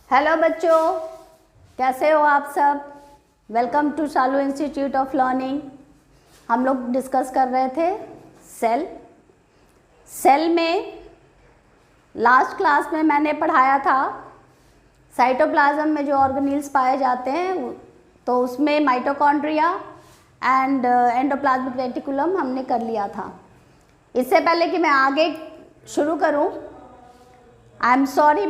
Hello बच्चों, कैसे हो आप सब। Welcome to Shalu institute of learning. हम लोग डिस्कस कर रहे थे सेल में लास्ट क्लास में मैंने पढ़ाया था साइटोप्लाज्म में जो ऑर्गेनील्स पाए जाते हैं, तो उसमें माइटोकॉन्ड्रिया एंड एंडोप्लाज्मिक रेटिकुलम हमने कर लिया था। इससे पहले कि मैं आगे शुरू करूं, आई एम सॉरी,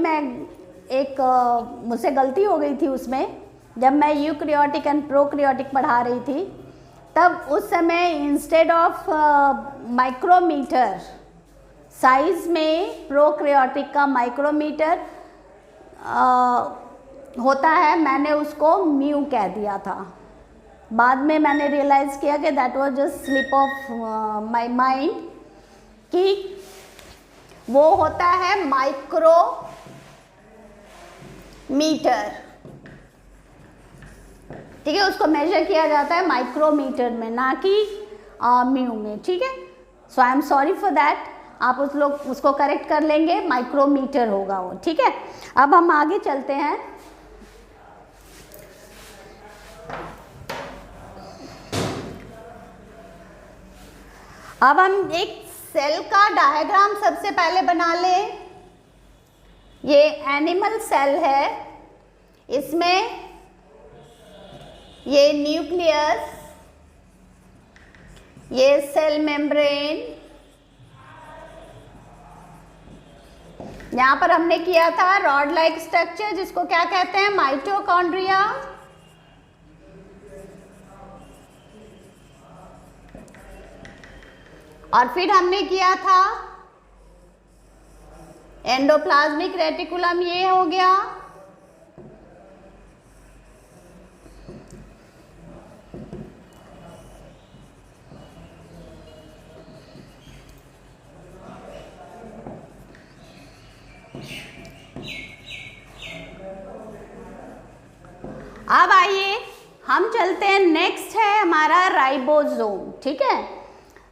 मुझसे गलती हो गई थी उसमें। जब मैं यूकैरियोटिक एंड प्रोकैरियोटिक पढ़ा रही थी, तब उस समय इंस्टेड ऑफ माइक्रोमीटर साइज में प्रोकैरियोटिक का माइक्रोमीटर होता है, मैंने उसको म्यू कह दिया था। बाद में मैंने रियलाइज़ किया कि that was just slip of my mind, कि वो होता है माइक्रोमीटर, ठीक है। उसको मेजर किया जाता है माइक्रोमीटर में, ना कि म्यू में, ठीक है। So I am sorry for that. आप उसको करेक्ट कर लेंगे, माइक्रोमीटर होगा वो, ठीक है। अब हम आगे चलते हैं। अब हम एक सेल का डायग्राम सबसे पहले बना लें। ये एनिमल सेल है, इसमें ये न्यूक्लियस, ये सेल मेम्ब्रेन, यहां पर हमने किया था रॉड लाइक स्ट्रक्चर, जिसको क्या कहते हैं, माइटोकॉन्ड्रिया। और फिर हमने किया था एंडोप्लाज्मिक रेटिकुलम, ये हो गया। अब आइए हम चलते हैं, नेक्स्ट है हमारा राइबोसोम, ठीक है।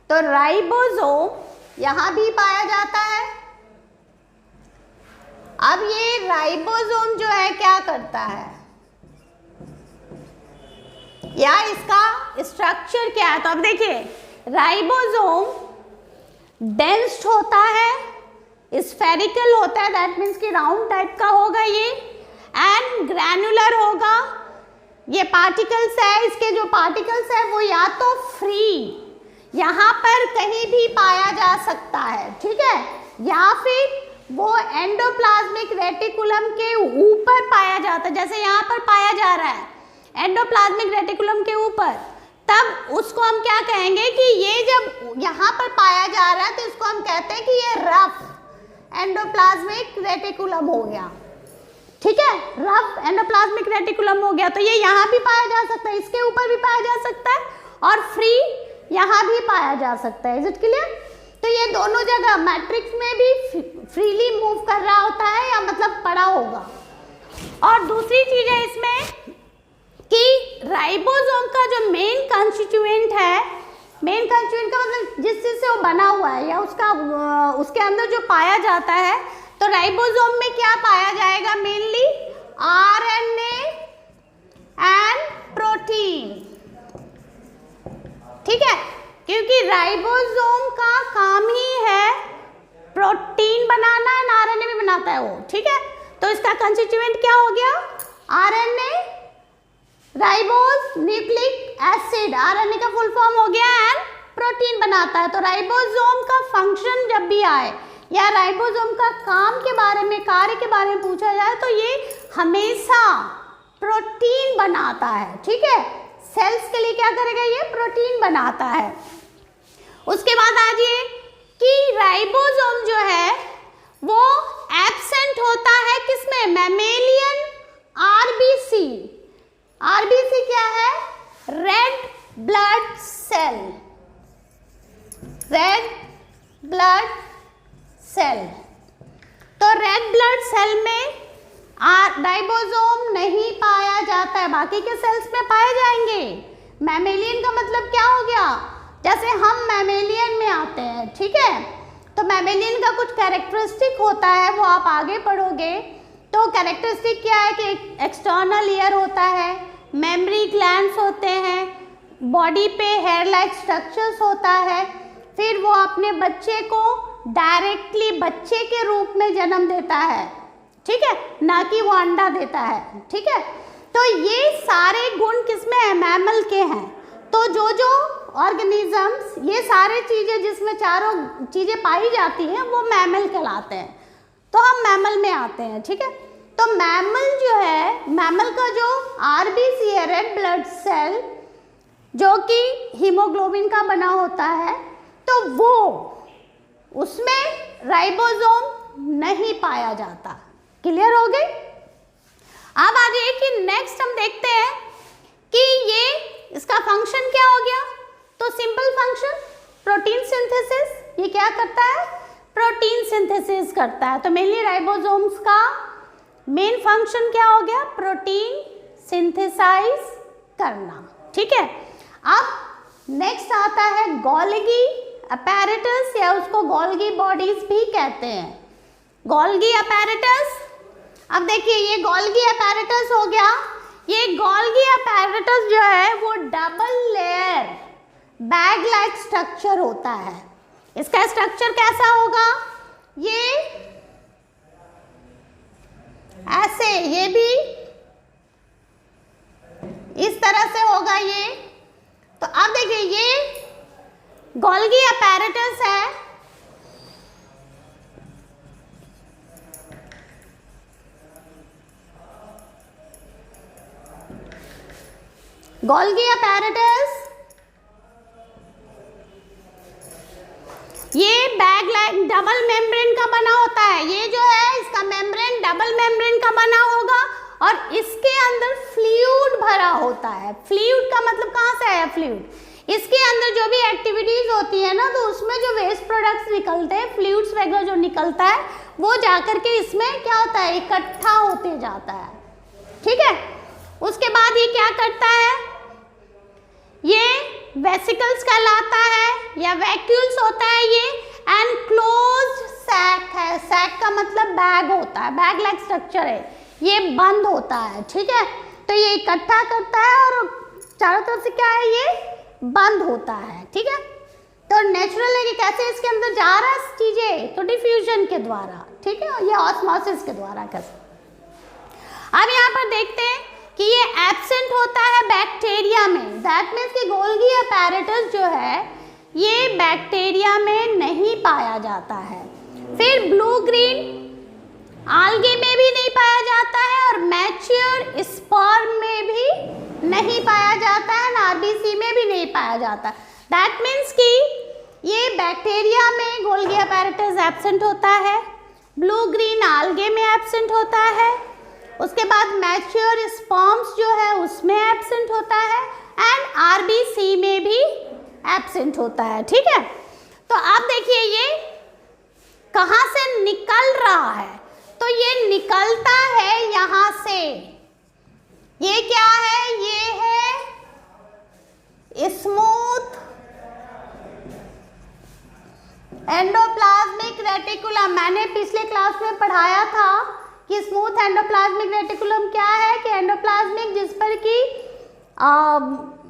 तो राइबोसोम यहां भी पाया जाता है। अब ये राइबोसोम जो है क्या करता है, या इसका स्ट्रक्चर क्या है। तो अब देखिए, राइबोसोम डेंस्ड होता है, स्फेरिकल होता है, दैट मीन्स कि राउंड टाइप का होगा ये, एंड ग्रैनुलर होगा। ये पार्टिकल्स है, इसके जो पार्टिकल्स है वो या तो फ्री यहाँ पर कहीं भी पाया जा सकता है, ठीक है, या फिर वो एंडोप्लाज्मिक रेटिकुलम के ऊपर पाया जाता है। जैसे यहाँ पर पाया जा रहा है एंडोप्लाज्मिक रेटिकुलम के ऊपर, तब उसको हम क्या कहेंगे कि ये जब यहाँ पर पाया जा रहा है तो इसको हम कहते हैं कि ये रफ एंडोप्लाज्मिक रेटिकुलम हो गया, ठीक है। रफ एंडोप्लाज्मिक रेटिकुलम हो गया। तो ये यहाँ भी पाया जा सकता है, इसके ऊपर भी पाया जा सकता है, और फ्री यहाँ भी पाया जा सकता है। Is it clear. तो ये दोनों जगह मैट्रिक्स में भी फ्रीली मूव कर रहा होता है, या मतलब पड़ा होगा। और दूसरी चीज है इसमें कि राइबोसोम का जो मेन कंस्टिट्यूएंट है, मेन कंस्टिट्यूएंट का मतलब जिस चीज से वो बना हुआ है, या उसके अंदर जो पाया जाता है, तो राइबोसोम में क्या पाया जाएगा, मेनली आरएनए एंड प्रोटीन, ठीक है। क्योंकि राइबोसोम का काम ही है प्रोटीन बनाना, एंड आरएनए भी बनाता है वो, ठीक है। तो इसका कंस्टिट्यूएंट क्या हो गया, RNA, ribose nucleic acid, RNA का फुल फॉर्म हो गया, एंड प्रोटीन बनाता है। तो राइबोसोम का फंक्शन जब भी आए, या राइबोसोम का काम के बारे में, कार्य के बारे में पूछा जाए, तो ये हमेशा प्रोटीन बनाता है, ठीक है। सेल्स के लिए क्या करेगा, ये प्रोटीन बनाता है। उसके बाद आ जाइए कि राइबोसोम जो है वो एब्सेंट होता है किसमें, मैमेलियन आरबीसी। आरबीसी क्या है, red blood cell, red blood cell. तो रेड ब्लड सेल में राइबोसोम नहीं पाया जाता है, बाकी के सेल्स में पाए जाएंगे। मैमेलियन का मतलब क्या हो गया, जैसे हम मैमेलियन में आते हैं, ठीक है। तो मैमेलियन का कुछ कैरेक्टरिस्टिक होता है, वो आप आगे पढ़ोगे। तो तो कैरेक्टरिस्टिक क्या है कि एक्सटर्नल ईयर होता है, मेमोरी ग्लैंड्स होते हैं, बॉडी पे हेयर लाइक स्ट्रक्चर्स होता है, फिर वो अपने बच्चे को डायरेक्टली बच्चे के रूप में जन्म देता है, ठीक है, ना कि वो अंडा देता है, ठीक है। तो ये सारे गुण किसमें है, मैमल के हैं। तो जो ऑर्गेनिजम्स, ये सारे चीज़ें जिसमें चारों चीज़ें पाई जाती हैं वो मैमल कहलाते हैं। तो हम मैमल में आते हैं, ठीक है। तो मैमल जो है, मैमल का जो आरबीसी है, रेड ब्लड सेल, जो कि हीमोग्लोबिन का बना होता है, तो वो उसमें राइबोसोम नहीं पाया जाता। क्लियर हो गई। अब आ जाइए कि नेक्स्ट हम देखते हैं कि ये इसका फंक्शन क्या हो गया। तो सिंपल फंक्शन प्रोटीन सिंथेसिस, ये क्या करता है, प्रोटीन सिंथेसिस करता है। तो मेनली राइबोसोम्स का मेन फंक्शन क्या हो गया, प्रोटीन सिंथेसाइज करना, ठीक है। अब नेक्स्ट आता है गोल्गी अपैरेटस, या उसको गोल्गी बॉडीज भी कहते हैं, गोल्गी अपैरेटस। अब देखिए ये गोल्गी अपैरेटस हो गया। ये गोल्गी अपैरेटस जो है वो double layer bag like structure होता है। इसका स्ट्रक्चर कैसा होगा, ये ऐसे, ये भी इस तरह से होगा ये। तो अब देखिए ये गोल्गी अपैरेटस है, गोल्गी अपैरेटस, ये बैग लाइक डबल मेम्ब्रेन का बना होता है। ये जो है इसका मेम्ब्रेन डबल मेम्ब्रेन का बना होगा और इसके अंदर फ्लूइड भरा होता है। फ्लूइड का मतलब कहाँ से आया फ्लूइड, इसके अंदर जो भी एक्टिविटीज होती है ना, तो उसमें जो वेस्ट प्रोडक्ट्स निकलते हैं, फ्लूइड्स वगैरह जो निकलता है, वो जाकर के इसमें क्या होता है, इकट्ठा होते जाता है, ठीक है। उसके बाद ये क्या करता है, ये वेसिकल्स कहलाता है या वैक्यूल्स होता है ये, एंड क्लोज्ड सैक है। सैक का मतलब बैग होता है, बैग लाइक स्ट्रक्चर है, ये बंद होता है, ठीक है। तो ये इकट्ठा करता है और चारों तरफ से क्या है, ये बंद होता है, ठीक है। तो नेचुरल है कि कैसे इसके अंदर जा रहा है चीजें, तो डिफ्यूजन के द्वारा, ठीक है, ये ऑस्मोसिस के द्वारा कैसे। अब यहाँ पर देखते हैं कि ये एब्सेंट होता है बैक्टीरिया में, दैट मीन्स कि गोल्गी अपैरेटस जो है ये बैक्टीरिया में नहीं पाया जाता है। फिर ब्लू ग्रीन आल्गे में भी नहीं पाया जाता है और मैच्योर स्पर्म में भी नहीं पाया जाता है, आरबीसी में भी नहीं पाया जाता। दैट मीन्स कि ये बैक्टीरिया में गोल्गी अपैरेटस एब्सेंट होता है, ब्लू ग्रीन आल्गे में एब्सेंट होता है, उसके बाद मैच्योर स्पर्म्स जो है उसमें एब्सेंट होता है, एंड आरबीसी में भी एब्सेंट होता है, ठीक है। तो आप देखिए ये कहाँ से निकल रहा है, तो ये निकलता है यहाँ से। ये क्या है, ये है स्मूथ एंडोप्लाज्मिक रेटिकुलम। मैंने पिछले क्लास में पढ़ाया था कि स्मूथ एंडोप्लाज्मिक रेटिकुलम क्या है, कि एंडोप्लाज्मिक जिस पर कि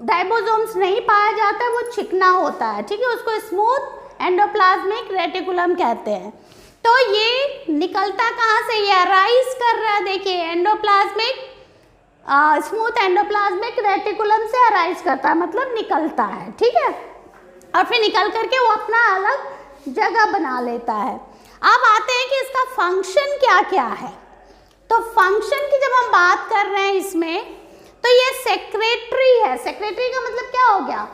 राइबोसोम्स नहीं पाया जाता है, वो चिकना होता है, ठीक है, उसको स्मूथ एंडोप्लाज्मिक रेटिकुलम कहते हैं। तो ये निकलता कहाँ से, ये अराइज कर रहा है, देखिए एंडोप्लाज्मिक स्मूथ एंडोप्लाज्मिक रेटिकुलम से अराइज करता है, मतलब निकलता है, ठीक है, और फिर निकल करके वो अपना अलग जगह बना लेता है। अब आते हैं कि इसका फंक्शन क्या क्या है। तो फंक्शन की जब हम बात कर रहे हैं इसमें, तो ये सेक्रेटरी है। सेक्रेटरी का मतलब क्या हो गया,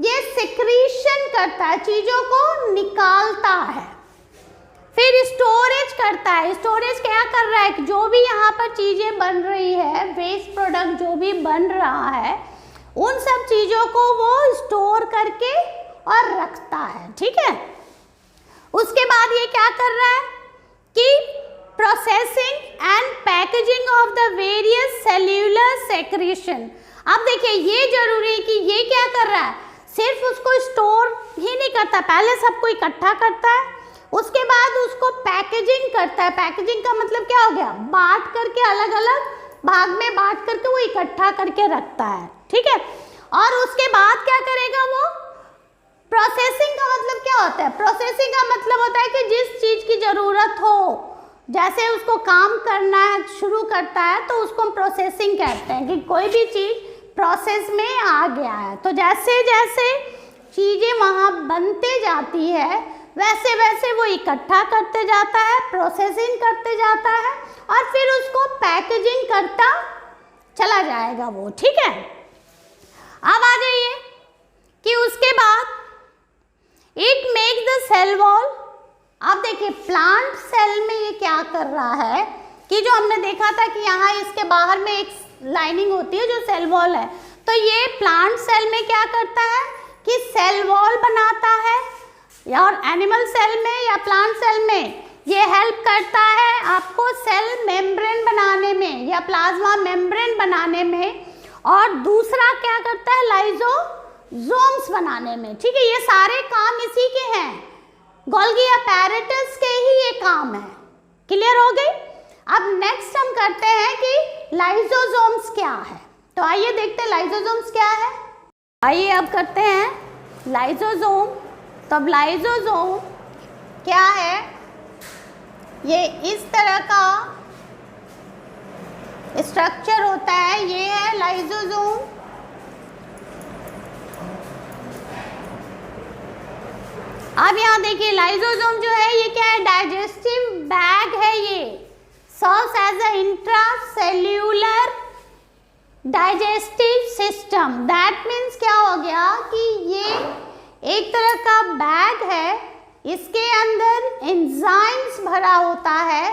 ये सिक्रीशन करता है, चीजों को निकालता है। फिर स्टोरेज करता है। स्टोरेज क्या कर रहा है, जो भी यहाँ पर चीजें बन रही है, वेस्ट प्रोडक्ट जो भी बन रहा है, उन सब चीजों को वो स्टोर करके और रखता है, ठीक है। उसके बाद ये क्या कर रहा है कि processing and packaging of the various cellular secretion. अब देखिए ये जरूरी है कि ये क्या कर रहा है, सिर्फ उसको स्टोर ही नहीं करता, पहले सबको इकट्ठा करता है, उसके बाद उसको पैकेजिंग करता है। पैकेजिंग का मतलब क्या हो गया, बांट करके अलग अलग भाग में बांट करके वो इकट्ठा करके रखता है, ठीक है। और उसके बाद क्या करेगा वो, प्रोसेसिंग का मतलब क्या होता है, प्रोसेसिंग का मतलब होता है कि जिस चीज की जरूरत हो, जैसे उसको काम करना है शुरू करता है तो उसको हम प्रोसेसिंग कहते हैं, कि कोई भी चीज प्रोसेस में आ गया है। तो जैसे जैसे चीजें वहाँ बनते जाती है वैसे वैसे वो इकट्ठा करते जाता है, प्रोसेसिंग करते जाता है और फिर उसको पैकेजिंग करता चला जाएगा वो, ठीक है। अब आ जाइए कि उसके बाद it make the cell wall. अब देखिए प्लांट सेल में ये क्या कर रहा है कि जो हमने देखा था कि यहाँ इसके बाहर में एक लाइनिंग होती है जो सेल वॉल है, तो ये प्लांट सेल में क्या करता है कि सेल वॉल बनाता है, और एनिमल सेल में या प्लांट सेल में ये हेल्प करता है आपको सेल मेम्ब्रेन बनाने में या प्लाज्मा मेम्ब्रेन बनाने में, और दूसरा क्या करता है लाइजोसोम्स बनाने में, ठीक है। ये सारे काम इसी के हैं, गोल्गी अपैरेटस के ही ये काम है, क्लियर हो गई। अब नेक्स्ट हम करते हैं कि लाइजोसोम्स क्या है, तो आइए देखते हैं लाइजोसोम्स क्या है। आइए अब करते हैं लाइजोसोम। तो अब लाइजोसोम क्या है, ये इस तरह का स्ट्रक्चर होता है, ये है लाइजोसोम। अब यहाँ देखिए लाइजोसोम जो है ये क्या है, डाइजेस्टिव बैग है, ये serves as a intracellular digestive system. That means क्या हो गया कि ये एक तरह का बैग है, इसके अंदर एंजाइम्स भरा होता है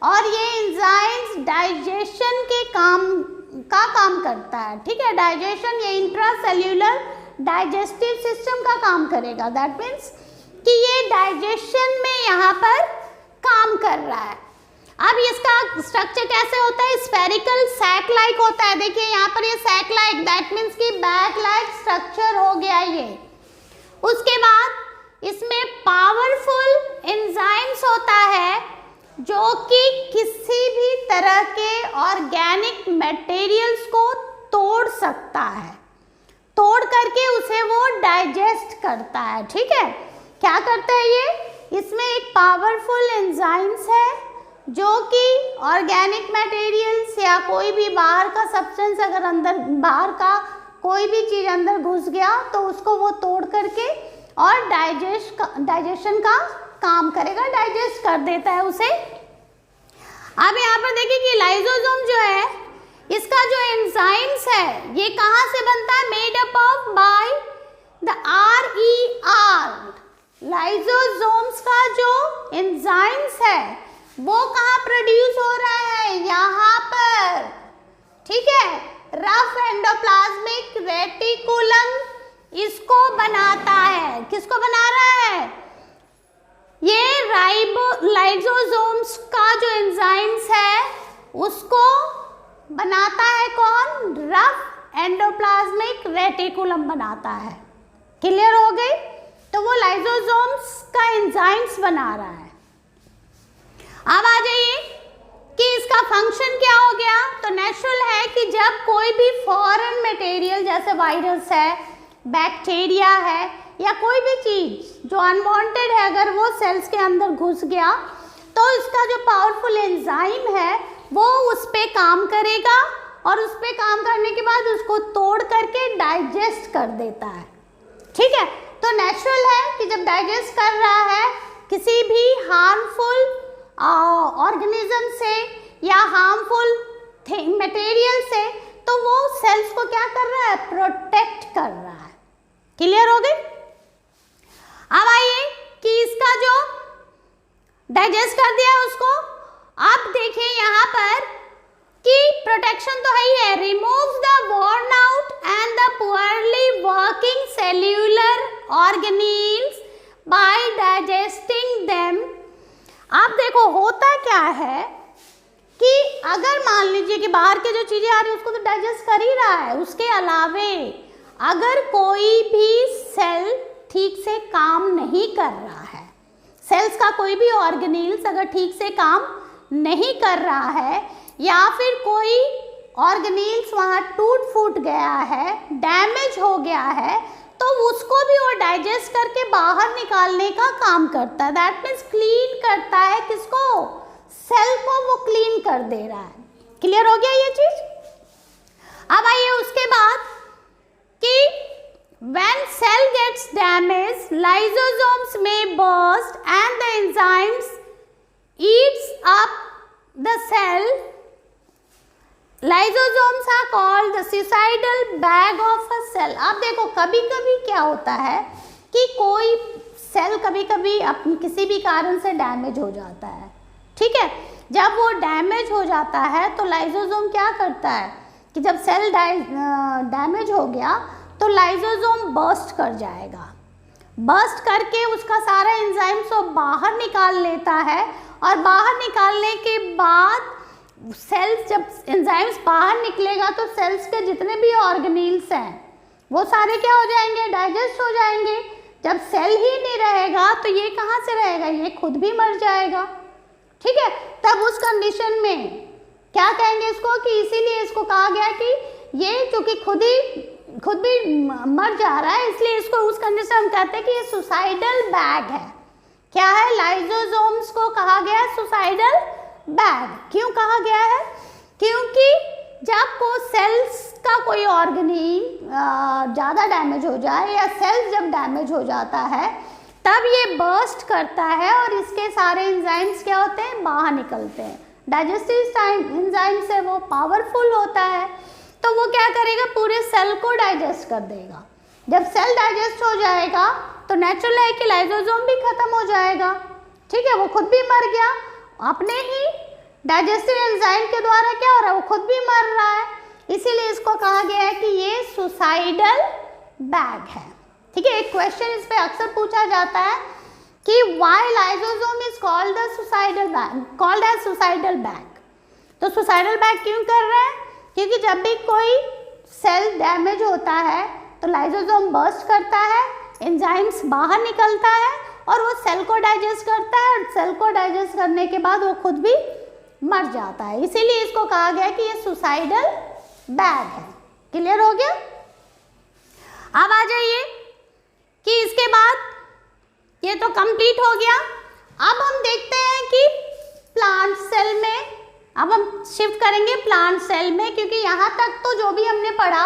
और ये एंजाइम्स डाइजेशन के काम करता है, ठीक है। डाइजेशन ये इंट्रासेल्यूलर डाइजेस्टिव सिस्टम का काम करेगा। दैट मीन्स कि ये डाइजेशन में यहाँ पर काम कर रहा है। अब इसका स्ट्रक्चर कैसे होता है, स्फेरिकल सैक लाइक होता है। देखिए यहाँ पर ये सैक लाइक, दैट मीन्स कि बैग लाइक स्ट्रक्चर हो गया ये। उसके बाद इसमें पावरफुल एंजाइम्स होता है जो कि किसी भी तरह के ऑर्गेनिक मटेरियल्स को तोड़ सकता है, तोड़ करके उसे वो डाइजेस्ट करता है, ठीक है। क्या करता है ये, इसमें एक पावरफुल एंजाइम्स है जो कि ऑर्गेनिक मटेरियल्स या कोई भी बाहर का सब्सटेंस, अगर अंदर बाहर का कोई भी चीज़ अंदर घुस गया तो उसको वो तोड़ करके और डाइजेशन का काम करेगा, डाइजेस्ट कर देता है उसे। अब यहाँ पर देखिए कि लाइजोसोम जो है इसका जो एंजाइम्स है ये कहाँ से बनता है, made up of by the RER। Lysosomes का जो एंजाइम्स है वो कहाँ प्रोड्यूस हो रहा है, यहाँ पर, ठीक है। रफ एंडोप्लाज्मिक रेटिकुलम इसको बनाता है, किसको बना रहा है, ये लाइजोसोम्स का जो एंजाइम्स है उसको बनाता है कौन, रफ एंडोप्लाज्मिक रेटिकुलम बनाता है, क्लियर हो गई। तो वो लाइजोसोम्स का एंजाइम्स बना रहा है। अब आ जाइए कि इसका फंक्शन क्या हो गया, तो नेचुरल है कि जब कोई भी फॉरेन मटेरियल जैसे वायरस है, बैक्टीरिया है या कोई भी चीज़ जो अनवांटेड है अगर वो सेल्स के अंदर घुस गया तो इसका जो पावरफुल एंजाइम है वो उस पर काम करेगा और उस पर काम करने के बाद उसको तोड़ करके डाइजेस्ट कर देता है, ठीक है। तो नेचुरल है कि जब डाइजेस्ट कर रहा है किसी भी हार्मफुल ऑर्गेनिज्म से या हार्मफुल मटेरियल से, तो वो सेल्स को क्या कर रहा है, प्रोटेक्ट कर रहा है, क्लियर हो गई। अब आइए कि इसका जो डाइजेस्ट कर दिया उसको, अब देखिए यहाँ पर कि प्रोटेक्शन तो है ही है, removes the worn out and the poorly working cellular organelles by digesting them। अब देखो होता क्या है कि अगर मान लीजिए कि बाहर के जो चीज़ें आ रही है उसको तो डाइजेस्ट कर ही रहा है, उसके अलावे अगर कोई भी सेल ठीक से काम नहीं कर रहा है, सेल्स का कोई भी ऑर्गेनील्स अगर ठीक से काम नहीं कर रहा है या फिर कोई ऑर्गेनील्स वहाँ टूट फूट गया है, डैमेज हो गया है, तो उसको भी वो डाइजेस्ट करके बाहर निकालने का काम करता है। दैट मीन्स क्लीन करता है किसको? सेल को वो क्लीन कर दे रहा है। क्लियर हो गया ये चीज? अब आइए उसके बाद कि when cell gets damaged, lysosomes may burst and the enzymes eats up the cell. Lysosomes are called the suicidal bag of a cell. अब देखो कभी कभी क्या होता है कि कोई सेल कभी कभी अपनी किसी भी कारण से डैमेज हो जाता है, ठीक है। जब वो डैमेज हो जाता है तो लाइसोसोम क्या करता है कि जब सेल डैमेज हो गया तो लाइसोसोम बर्स्ट कर जाएगा, बर्स्ट करके उसका सारा एंजाइम्स को बाहर निकाल लेता है और बाहर निकालने के बाद सेल्स, जब एंजाइम्स बाहर निकलेगा तो सेल्स के जितने भी ऑर्गेनील्स हैं वो सारे क्या हो जाएंगे? डाइजेस्ट हो जाएंगे। जब सेल ही नहीं रहेगा तो ये कहाँ से रहेगा? ये खुद भी मर जाएगा, ठीक है। तब उस कंडीशन में क्या कहेंगे इसको कि इसीलिए इसको कहा गया कि ये क्योंकि खुद भी मर जा रहा है, इसलिए इसको उस कंडीशन हम कहते हैं कि ये सुसाइडल बैग है। क्या है? लाइसोसोम्स को कहा गया सुसाइडल बैग। क्यों कहा गया है? क्योंकि जब को सेल्स का कोई ऑर्गेनील ज़्यादा डैमेज हो जाए या सेल्स जब डैमेज हो जाता है तब ये बर्स्ट करता है और इसके सारे एंजाइम्स क्या होते हैं? बाहर निकलते हैं। डाइजेस्टिव एंजाइम से वो पावरफुल होता है तो वो क्या करेगा? पूरे सेल को डाइजेस्ट कर देगा। जब सेल डाइजेस्ट हो जाएगा तो नेचुरल है कि लाइसोसोम भी खत्म हो जाएगा, ठीक है। वो खुद भी मर गया, अपने ही डाइजेस्टिव एंजाइम के द्वारा क्या हो रहा है? वो खुद भी मर रहा है। इसीलिए इसको कहा गया है कि ये सुसाइडल बैग है, ठीक है। एक क्वेश्चन इस पे अक्सर पूछा जाता है कि why lysosome is called the suicidal bag, called as suicidal bag. तो सुसाइडल बैग क्यों कर रहे हैं? क्योंकि जब भी कोई सेल डैमेज होता है तो लाइसोसोम बर्स्ट करता है, एंजाइम्स बाहर निकलता है और वो सेल को डाइजेस्ट करता है और सेल को डाइजेस्ट करने के बाद वो खुद भी मर जाता है। इसीलिए इसको कहा गया कि ये सुसाइडल बैग है। क्लियर हो गया? अब आ जाइए कि इसके बाद ये तो कंप्लीट हो गया। अब हम देखते हैं कि प्लांट सेल में, अब हम शिफ्ट करेंगे प्लांट सेल में, क्योंकि यहाँ तक तो जो भी हमने पढ़ा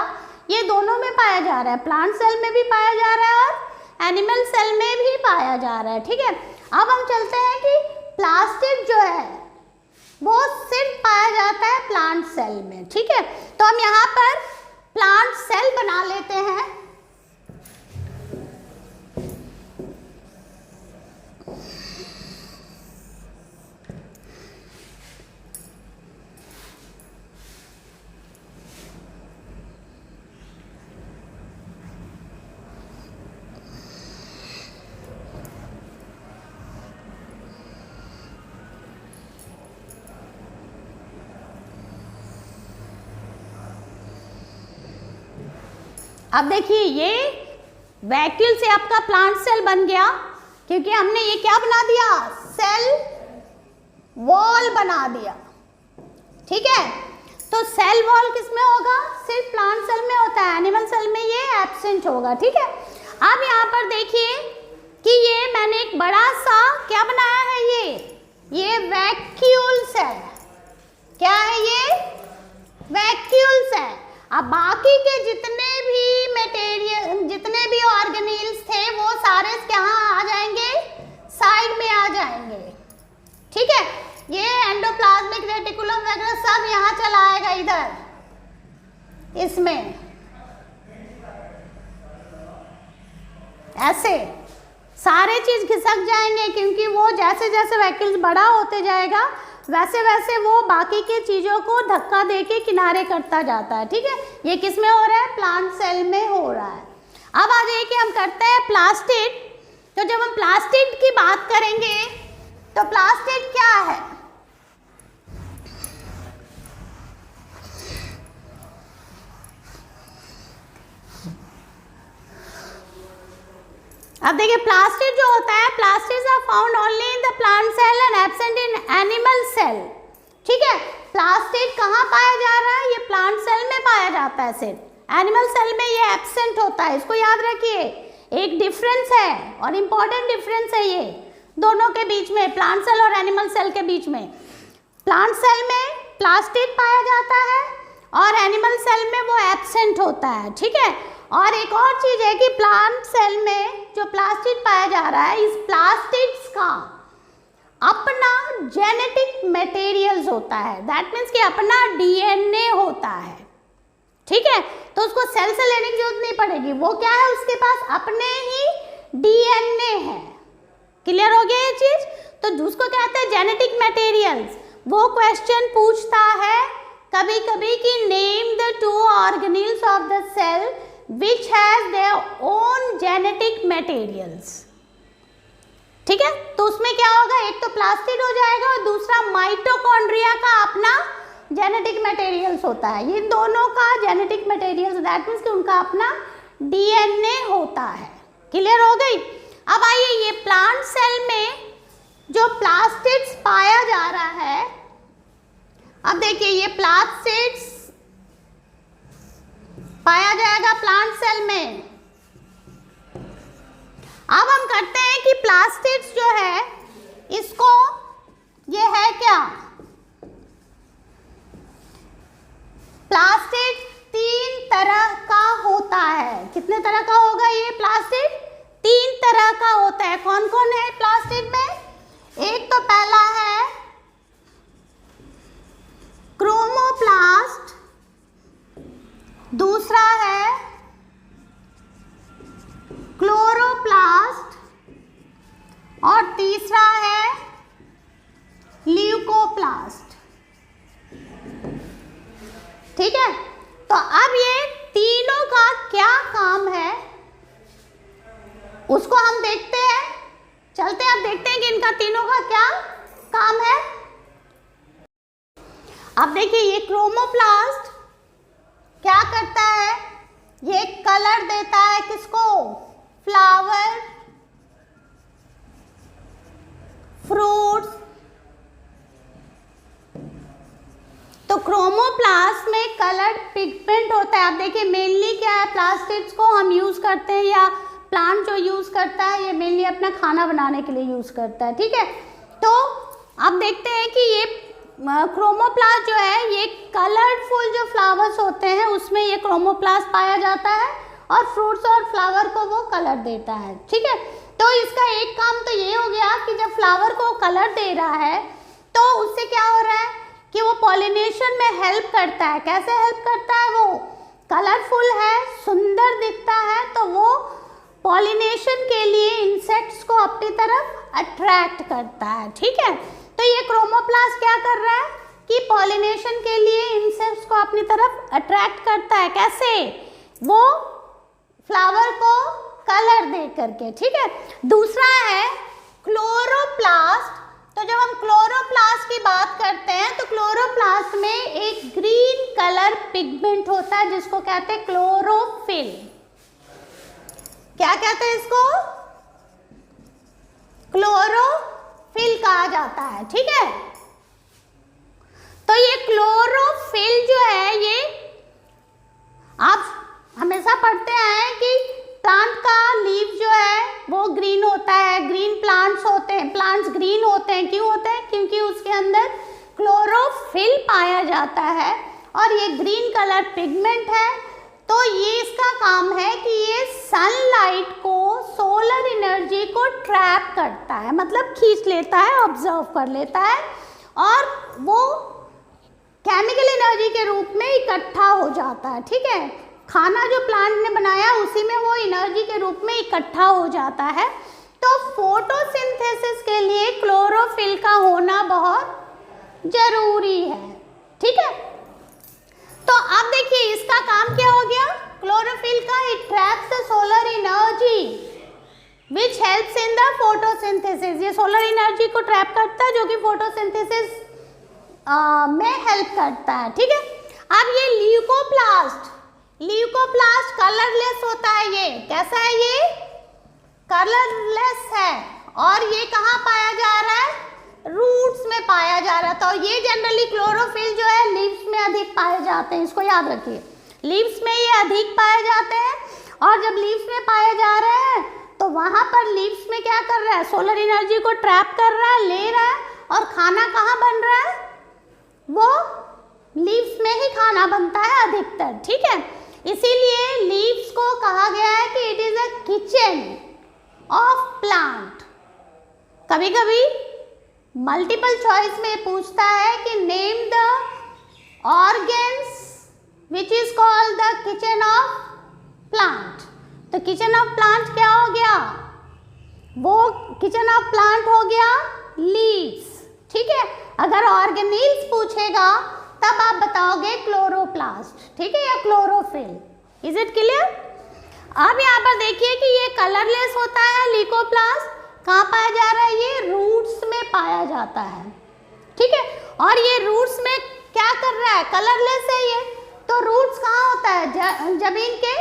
ये दोनों में पाया जा रहा है, प्लांट सेल में भी पाया जा रहा है और एनिमल सेल में भी पाया जा रहा है, ठीक है। अब हम चलते हैं कि प्लास्टिड जो है वो सिर्फ पाया जाता है प्लांट सेल में, ठीक है। तो हम यहाँ पर प्लांट सेल बना लेते हैं। अब देखिए ये वैक्यूल से आपका प्लांट सेल बन गया, क्योंकि हमने ये क्या बना दिया? सेल वॉल बना दिया, ठीक है। तो सेल वॉल किसमें होगा? सिर्फ प्लांट सेल में होता है, एनिमल सेल में ये एब्सेंट होगा, ठीक है। अब यहाँ पर देखिए कि ये मैंने एक बड़ा सा क्या बनाया है, ये वैक्यूल्स है। क्या है ये? वैक्यूल्स है। अब बाकी के जितने भी मटेरियल, जितने भी ऑर्गेनील्स थे वो सारे कहाँ आ जाएंगे? साइड में आ जाएंगे, ठीक है। ये एंडोप्लाज्मिक रेटिकुलम वगैरह सब यहाँ चला आएगा इधर, इसमें ऐसे सारे चीज खिसक जाएंगे, क्योंकि वो जैसे जैसे वैक्यूल्स बड़ा होते जाएगा वैसे वैसे वो बाकी के चीज़ों को धक्का देके किनारे करता जाता है, ठीक है। ये किस में हो रहा है? प्लांट सेल में हो रहा है। अब आ जाइए कि हम करते हैं प्लास्टिड। तो जब हम प्लास्टिड की बात करेंगे तो प्लास्टिड क्या है? अब देखिए प्लास्टिड जो होता है, plastids are found only in the plant cell and absent in animal cell. ठीक है, प्लास्टिड कहाँ पाया जा रहा है? ये प्लांट सेल में पाया जाता है सिर्फ, एनिमल सेल में ये एब्सेंट होता है। इसको याद रखिए, एक डिफरेंस है और इम्पॉर्टेंट डिफरेंस है ये दोनों के बीच में, प्लांट सेल और एनिमल सेल के बीच में। प्लांट सेल में प्लास्टिड पाया जाता है और एनिमल सेल में वो एब्सेंट होता है। ठीक है, और एक और चीज है कि प्लांट सेल में जो प्लास्टिड पाया जा रहा है, इस प्लास्टिड्स का अपना जेनेटिक मटेरियल्स होता है, दैट मीन्स कि अपना डीएनए होता है। ठीक है, तो उसको सेल से लेने की जरूरत नहीं पड़ेगी, वो क्या है, उसके पास अपने ही डीएनए है। क्लियर हो गया ये चीज? तो उसको कहते हैं जेनेटिक मटेरियल्स। वो क्वेश्चन पूछता है कभी कभी कि name the 2 organelles of the cell which has their own genetic materials। ठीक है, तो उसमें क्या होगा, एक तो प्लास्टिड हो जाएगा और दूसरा माइटोकॉन्ड्रिया का अपना जेनेटिक मटेरियल्स होता है। ये दोनों का जेनेटिक मटेरियल्स, दैट मीन्स कि उनका अपना डीएनए होता है। क्लियर हो गई? अब आइए, ये प्लांट सेल में जो प्लास्टिड्स पाया जा रहा है, अब देखिए ये प्लास्टिड्स पाया जाएगा प्लांट सेल में। अब हम करते हैं कि प्लास्टिड्स जो है, इसको ये है क्या, प्लास्टिड 3 तरह का होता है। कितने तरह का होगा ये प्लास्टिड? 3 तरह का होता है। कौन कौन है प्लास्टिड में? एक तो पहला है क्रोमोप्लास्ट, दूसरा है क्लोरोप्लास्ट और तीसरा है ल्यूकोप्लास्ट। ठीक है, तो अब ये तीनों का क्या काम है उसको हम देखते हैं। चलते हैं, अब देखते हैं कि इनका तीनों का क्या काम है। अब देखिए, ये क्रोमोप्लास्ट क्या करता है, ये कलर देता है किसको, फ्लावर, फ्रूट्स। तो क्रोमोप्लास्ट में कलर पिगमेंट होता है। अब देखिए मेनली क्या है, प्लास्टिड्स को हम यूज करते हैं या प्लांट जो यूज करता है, ये मेनली अपना खाना बनाने के लिए यूज करता है। ठीक है, तो अब देखते हैं कि ये क्रोमोप्लास्ट जो है, ये कलरफुल जो फ्लावर्स होते हैं उसमें ये क्रोमोप्लास्ट पाया जाता है और फ्रूट्स और फ्लावर को वो कलर देता है। ठीक है, तो इसका एक काम तो ये हो गया कि जब फ्लावर को कलर दे रहा है तो उससे क्या हो रहा है कि वो पॉलिनेशन में हेल्प करता है। कैसे हेल्प करता है? वो कलरफुल है, सुंदर दिखता है, तो वो पॉलिनेशन के लिए इंसेक्ट्स को अपनी तरफ अट्रैक्ट करता है। ठीक है, तो ये क्रोमोप्लास्ट क्या कर रहा है कि पॉलिनेशन के लिए इंसेक्ट्स को अपनी तरफ अट्रैक्ट करता है। कैसे? वो फ्लावर को कलर दे करके। ठीक है, दूसरा है क्लोरोप्लास्ट। तो जब हम क्लोरोप्लास्ट की बात करते हैं तो क्लोरोप्लास्ट में एक ग्रीन कलर पिगमेंट होता है जिसको कहते हैं क्लोरोफिल। क्या कहते हैं इसको? क्लोरोफिल कहा जाता है। ठीक है, तो ये क्लोरोफिल जो है, ये आप हमेशा पढ़ते हैं कि प्लांट का लीफ जो है वो ग्रीन होता है, ग्रीन प्लांट्स होते हैं, प्लांट्स ग्रीन होते हैं। क्यों होते हैं? क्योंकि उसके अंदर क्लोरोफिल पाया जाता है और ये ग्रीन कलर पिगमेंट है। तो ये इसका काम है कि ये सनलाइट को, सोलर एनर्जी को ट्रैप करता है, मतलब खींच लेता है, ऑब्जर्व कर लेता है और वो केमिकल एनर्जी के रूप में इकट्ठा हो जाता है। ठीक है, खाना जो प्लांट ने बनाया उसी में वो एनर्जी के रूप में इकट्ठा हो जाता है। तो फोटोसिंथेसिस के लिए क्लोरोफिल का होना बहुत जरूरी है। ठीक है, तो अब देखिए इसका काम क्या हो गया क्लोरोफिल का, it traps the solar energy which helps in the photosynthesis. ये सोलर एनर्जी को ट्रैप करता है जो कि फोटोसिंथेसिस में हेल्प करता है। ठीक है, अब ये ल्यूकोप्लास्ट, ल्यूकोप्लास्ट कलरलेस होता है। ये कैसा है? ये कलरलेस है और ये कहाँ पाया जा रहा है? रूट्स में पाया जा रहा था। तो ये जनरली क्लोरोफिल जो है लीव्स में अधिक पाए जाते हैं, इसको याद रखिए, लीव्स में ये अधिक पाए जाते हैं। और जब लीव्स में पाए जा रहे हैं तो वहां पर लीव्स में क्या कर रहा है? सोलर एनर्जी को ट्रैप कर रहा है, ले रहा है, और खाना कहाँ बन रहा है? वो लीव्स में ही खाना बनता है अधिकतर, ठीक है। इसीलिए लीव्स को कहा गया है कि it is a kitchen of plant. कभी कभी मल्टीपल चॉइस में पूछता है कि name the organs which is called the kitchen of plant. तो किचन ऑफ प्लांट क्या हो गया? वो किचन ऑफ प्लांट हो गया लीव्स, ठीक है। अगर ऑर्गेनील्स पूछेगा तब आप बताओगे क्लोरोप्लास्ट, ठीक है, या क्लोरोफिल। Is it clear? अब यहाँ पर देखिए कि ये कलरलेस होता है लीकोप्लास्ट। कहाँ पाया जा रहा है? ये रूट्स में पाया जाता है, ठीक है। और ये रूट्स में क्या कर रहा है? कलरलेस है ये। तो रूट्स कहाँ होता है? जमीन के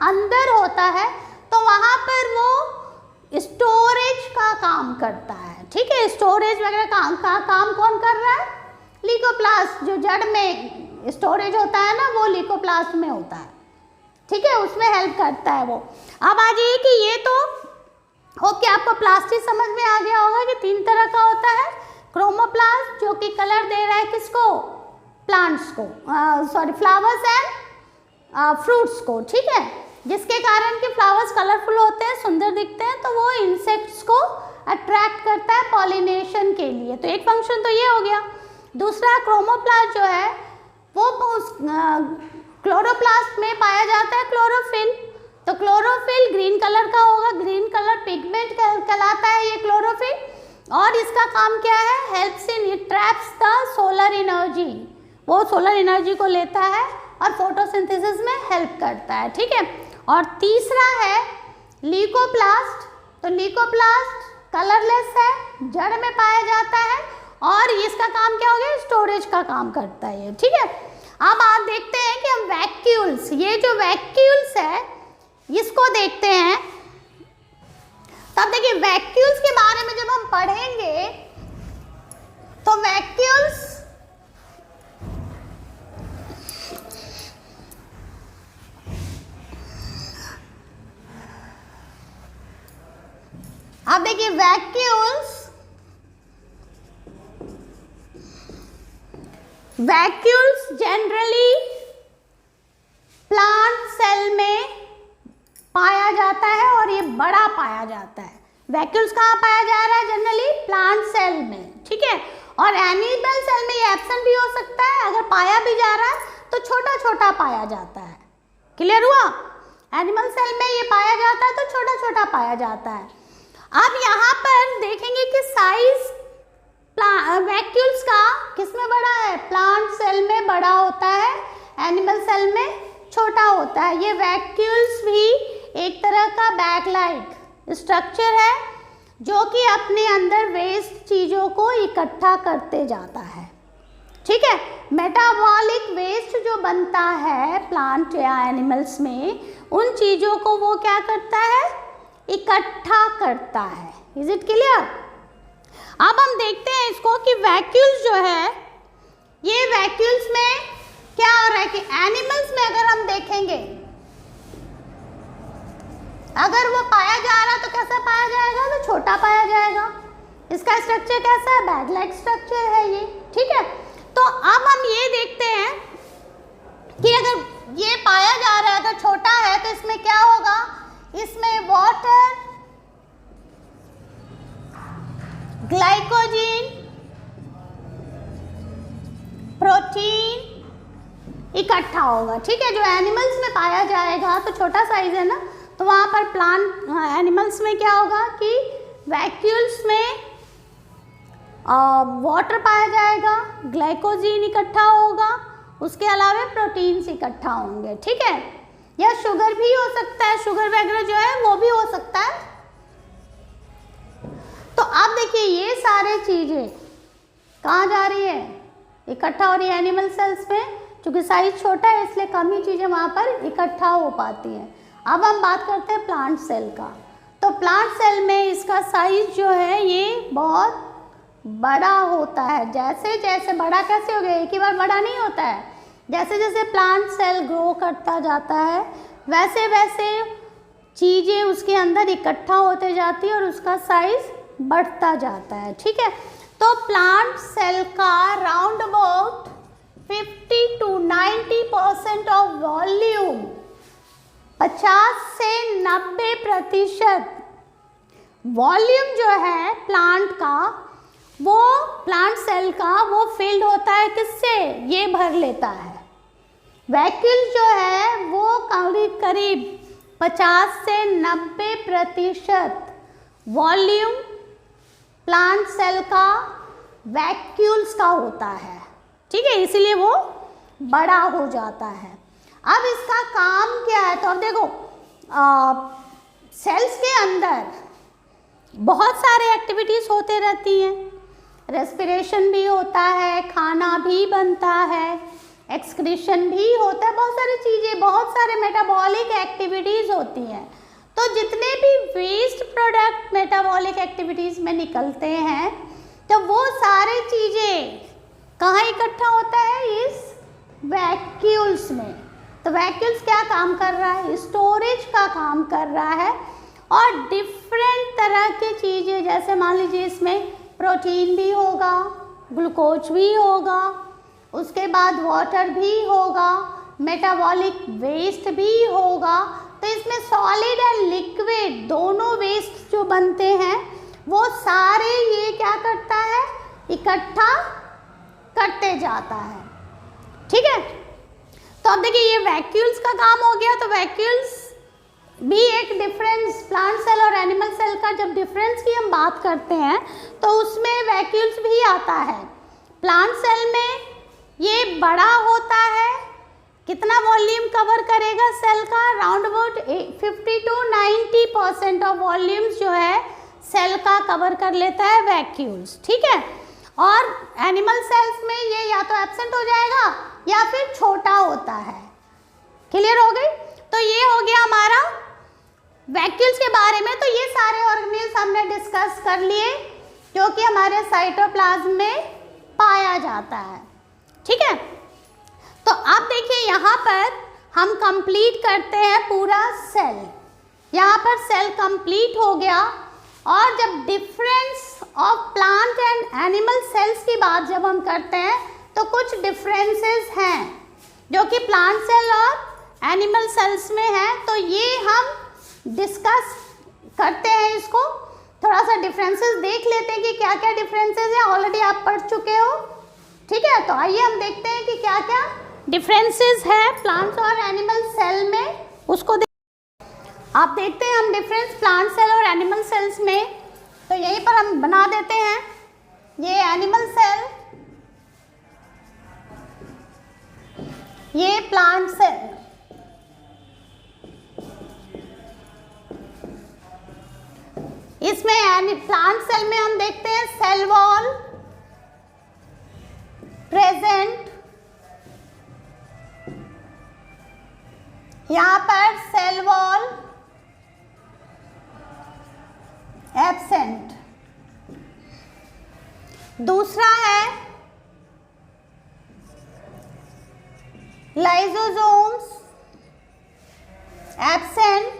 अंदर होता है, तो वहाँ पर वो स्टोरेज का काम करता है, ठीक है। स्टोरेज वगैरह का काम कौन कर रहा है? लीकोप्लास्ट। जो जड़ में स्टोरेज होता है ना, वो लीकोप्लास्ट में होता है, ठीक है, उसमें हेल्प करता है वो। अब आ जाइए कि ये तो होप कि आपको प्लास्टिक समझ में आ गया होगा कि 3 तरह का होता है। क्रोमोप्लास्ट जो कि कलर दे रहा है किसको? प्लांट्स को, सॉरी फ्लावर्स एंड फ्रूट्स को, ठीक है, जिसके कारण कि फ्लावर्स कलरफुल होते हैं, सुंदर दिखते हैं, तो वो इंसेक्ट्स को अट्रैक्ट करता है पॉलिनेशन के लिए। तो एक फंक्शन तो ये हो गया। दूसरा क्रोमोप्लास्ट जो है वो क्लोरोप्लास्ट में पाया जाता है क्लोरोफिल। तो क्लोरोफिल ग्रीन कलर का होगा, ग्रीन कलर पिगमेंट कहलाता है ये क्लोरोफिल। और इसका काम क्या है? Helps in, it traps the solar energy. वो सोलर एनर्जी को लेता है और फोटोसिंथेसिस में हेल्प करता है, ठीक है। और तीसरा है लीकोप्लास्ट। तो लीकोप्लास्ट कलरलेस है, जड़ में पाया जाता है, और इसका काम क्या हो गया? स्टोरेज का काम करता है ये, ठीक है। अब आप देखते हैं कि हम वैक्यूल्स, ये जो वैक्यूल्स है इसको देखते हैं। तब देखिए वैक्यूल्स के बारे में जब हम पढ़ेंगे तो वैक्यूल्स अब देखिए वैक्यूल्स जनरली प्लांट सेल में पाया जाता है और ये बड़ा पाया जाता है। वैक्यूल्स कहाँ पाया जा रहा है? जनरली प्लांट सेल में, ठीक है। और एनिमल सेल में ये एब्सेंट भी हो सकता है। अगर पाया भी जा रहा है तो छोटा छोटा पाया जाता है। क्लियर हुआ? एनिमल सेल में ये पाया जाता है तो छोटा छोटा पाया जाता है। अब यहाँ पर देखेंगे कि साइज वैक्यूल्स का किसमें बड़ा है? प्लांट सेल में बड़ा होता है, एनिमल सेल में छोटा होता है। ये वैक्यूल्स भी एक तरह का बैग लाइक स्ट्रक्चर है जो कि अपने अंदर वेस्ट चीज़ों को इकट्ठा करते जाता है, ठीक है। मेटाबॉलिक वेस्ट जो बनता है प्लांट या एनिमल्स में, उन चीज़ों को वो क्या करता है? इकट्ठा करता है। Is it clear? अब हम देखते हैं इसको कि वैक्यूल्स जो है, ये वैक्यूल्स में क्या हो रहा है कि एनिमल्स में अगर हम देखेंगे, अगर वो पाया जा रहा तो कैसा पाया जाएगा? तो छोटा पाया जाएगा। इसका स्ट्रक्चर कैसा है? बैग लाइक स्ट्रक्चर है ये, ठीक है। तो अब हम ये देखते हैं कि अगर ये पाया जा रहा है, अगर छोटा है तो इसमें क्या होगा? इसमें वाटर, ग्लाइकोजन, प्रोटीन इकट्ठा होगा, ठीक है। जो एनिमल्स में पाया जाएगा तो छोटा साइज है ना, तो वहाँ पर प्लांट एनिमल्स में क्या होगा कि वैक्यूल्स में वाटर पाया जाएगा, ग्लाइकोजन इकट्ठा होगा, उसके अलावा प्रोटीन्स इकट्ठा होंगे, ठीक है। या शुगर भी हो सकता है, शुगर वगैरह जो है वो भी हो सकता है। तो अब देखिए ये सारे चीज़ें कहाँ जा रही है? इकट्ठा हो रही है एनिमल सेल्स में। क्योंकि साइज छोटा है इसलिए कम ही चीज़ें वहाँ पर इकट्ठा हो पाती हैं। अब हम बात करते हैं प्लांट सेल का। तो तो प्लांट सेल में इसका साइज जो है ये बहुत बड़ा होता है। जैसे जैसे बड़ा कैसे हो गया, एक ही बार बड़ा नहीं होता है, जैसे जैसे प्लांट सेल ग्रो करता जाता है वैसे वैसे चीज़ें उसके अंदर इकट्ठा होते जाती है और उसका साइज बढ़ता जाता है। ठीक है, तो प्लांट सेल का round about 50 to 90% of volume, 50 से 90% वॉल्यूम जो है प्लांट का, वो प्लांट सेल का वो फिल्ड होता है किससे, ये भर लेता है। वैक्यूल जो है वो करीब करीब 50 से 90% वॉल्यूम प्लांट सेल का वैक्यूल्स का होता है। ठीक है, इसलिए वो बड़ा हो जाता है। अब इसका काम क्या है, तो अब देखो सेल्स के अंदर बहुत सारे एक्टिविटीज़ होते रहती हैं। रेस्पिरेशन भी होता है, खाना भी बनता है, एक्सक्रीशन भी होता है, बहुत सारी चीज़ें, बहुत सारे मेटाबॉलिक एक्टिविटीज़ होती हैं। तो जितने भी वेस्ट प्रोडक्ट मेटाबॉलिक एक्टिविटीज़ में निकलते हैं तो वो सारी चीज़ें कहाँ इकट्ठा होता है, इस वैक्यूल्स में। तो वैक्यूल्स क्या काम कर रहा है, स्टोरेज का काम कर रहा है। और डिफरेंट तरह की चीज़ें, जैसे मान लीजिए इसमें प्रोटीन भी होगा, ग्लूकोज भी होगा, उसके बाद वाटर भी होगा, मेटाबॉलिक वेस्ट भी होगा। तो इसमें सॉलिड एंड लिक्विड दोनों वेस्ट जो बनते हैं वो सारे ये क्या करता है, इकट्ठा करते जाता है। ठीक है, तो अब देखिए ये वैक्यूल्स का काम हो गया। तो वैक्यूल्स भी एक डिफरेंस, प्लांट सेल और एनिमल सेल का जब डिफरेंस की हम बात करते हैं तो उसमें वैक्यूल्स भी आता है। प्लांट सेल में ये बड़ा होता है, कितना वॉल्यूम कवर करेगा सेल का, round about 50 to 90% of volumes जो है सेल का कवर कर लेता है वैक्यूल्स। ठीक है, और एनिमल सेल्स में ये या तो एब्सेंट हो जाएगा या फिर छोटा होता है। क्लियर हो गई, तो ये हो गया हमारा वैक्यूल्स के बारे में। तो ये सारे ऑर्गेनेल्स हमने डिस्कस कर लिए जो कि हमारे साइटोप्लाज्म में पाया जाता है। ठीक है, तो अब देखिए यहाँ पर हम कंप्लीट करते हैं पूरा सेल। यहाँ पर सेल कंप्लीट हो गया। और जब difference of plant and animal cells की बात जब हम करते हैं तो कुछ डिफरेंसेस हैं जो कि प्लांट सेल और एनिमल सेल्स में है। तो ये हम डिस्कस करते हैं, इसको थोड़ा सा डिफरेंसेस देख लेते हैं कि क्या क्या डिफरेंसेस हैं। ऑलरेडी आप पढ़ चुके हो। ठीक है, तो आइए हम देखते हैं कि क्या क्या डिफरेंसेस है प्लांट्स और एनिमल सेल में, उसको आप देखते हैं हम डिफरेंस प्लांट सेल और एनिमल सेल्स में। तो यहीं पर हम बना देते हैं, ये एनिमल सेल, ये प्लांट सेल। इसमें प्लांट सेल में हम देखते हैं सेल वॉल प्रेजेंट, यहाँ पर सेल वॉल एब्सेंट। दूसरा है lysosomes absent,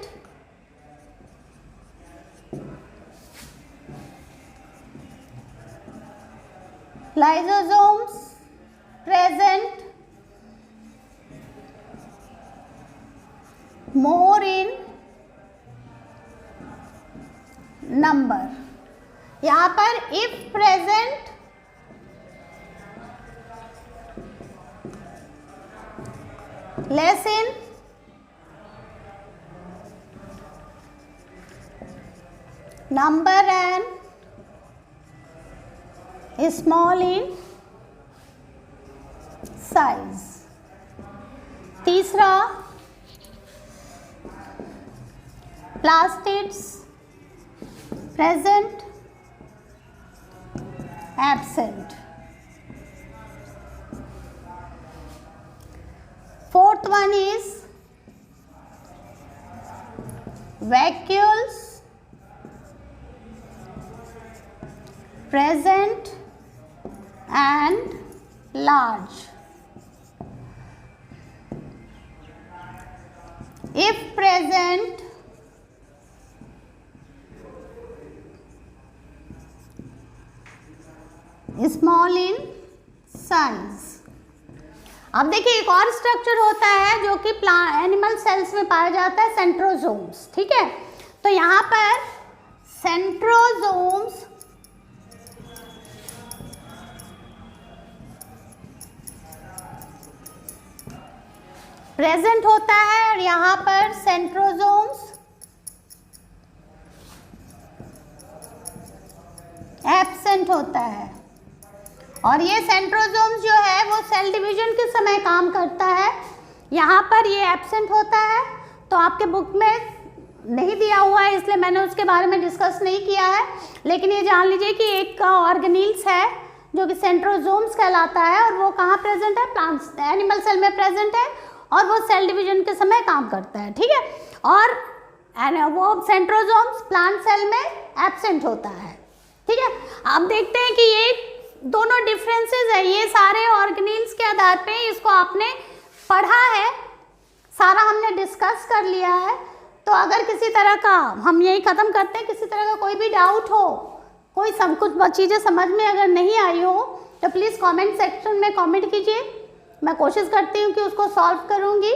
lysosomes present, more in number। यहाँ पर if present less in number and small in size। तीसरा plastids present absent। Fourth one is vacuoles present and large. If present, small in size. अब देखिए एक और structure होता है जो कि एनिमल सेल्स में पाया जाता है, सेंट्रोसोम्स. ठीक है, तो यहाँ पर सेंट्रोसोम्स प्रेजेंट होता है और यहाँ पर सेंट्रोसोम्स एब्सेंट होता है. और ये सेंट्रोसोम्स जो है वो सेल डिवीजन के समय काम करता है. यहाँ पर ये एब्सेंट होता है, तो आपके बुक में नहीं दिया हुआ है इसलिए मैंने उसके बारे में डिस्कस नहीं किया है. लेकिन ये जान लीजिए कि एक ऑर्गेनील्स है जो कि सेंट्रोसोम्स कहलाता है और वो कहाँ प्रेजेंट है, प्लांट्स एनिमल सेल में प्रेजेंट है और वो सेल डिवीजन के समय काम करता है. ठीक है, और वो सेंट्रोसोम्स प्लांट सेल में एब्सेंट होता है. ठीक है, अब देखते हैं कि ये दोनों डिफरेंसेस है. ये सारे ऑर्गेनील्स के आधार पे इसको आपने पढ़ा है, सारा हमने डिस्कस कर लिया है. तो अगर किसी तरह का, हम यही ख़त्म करते हैं, किसी तरह का कोई भी डाउट हो, कोई कुछ चीज़ें समझ में अगर नहीं आई हो तो प्लीज़ कमेंट सेक्शन में कमेंट कीजिए. मैं कोशिश करती हूँ कि उसको सॉल्व करूँगी.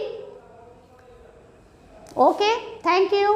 Okay, thank you.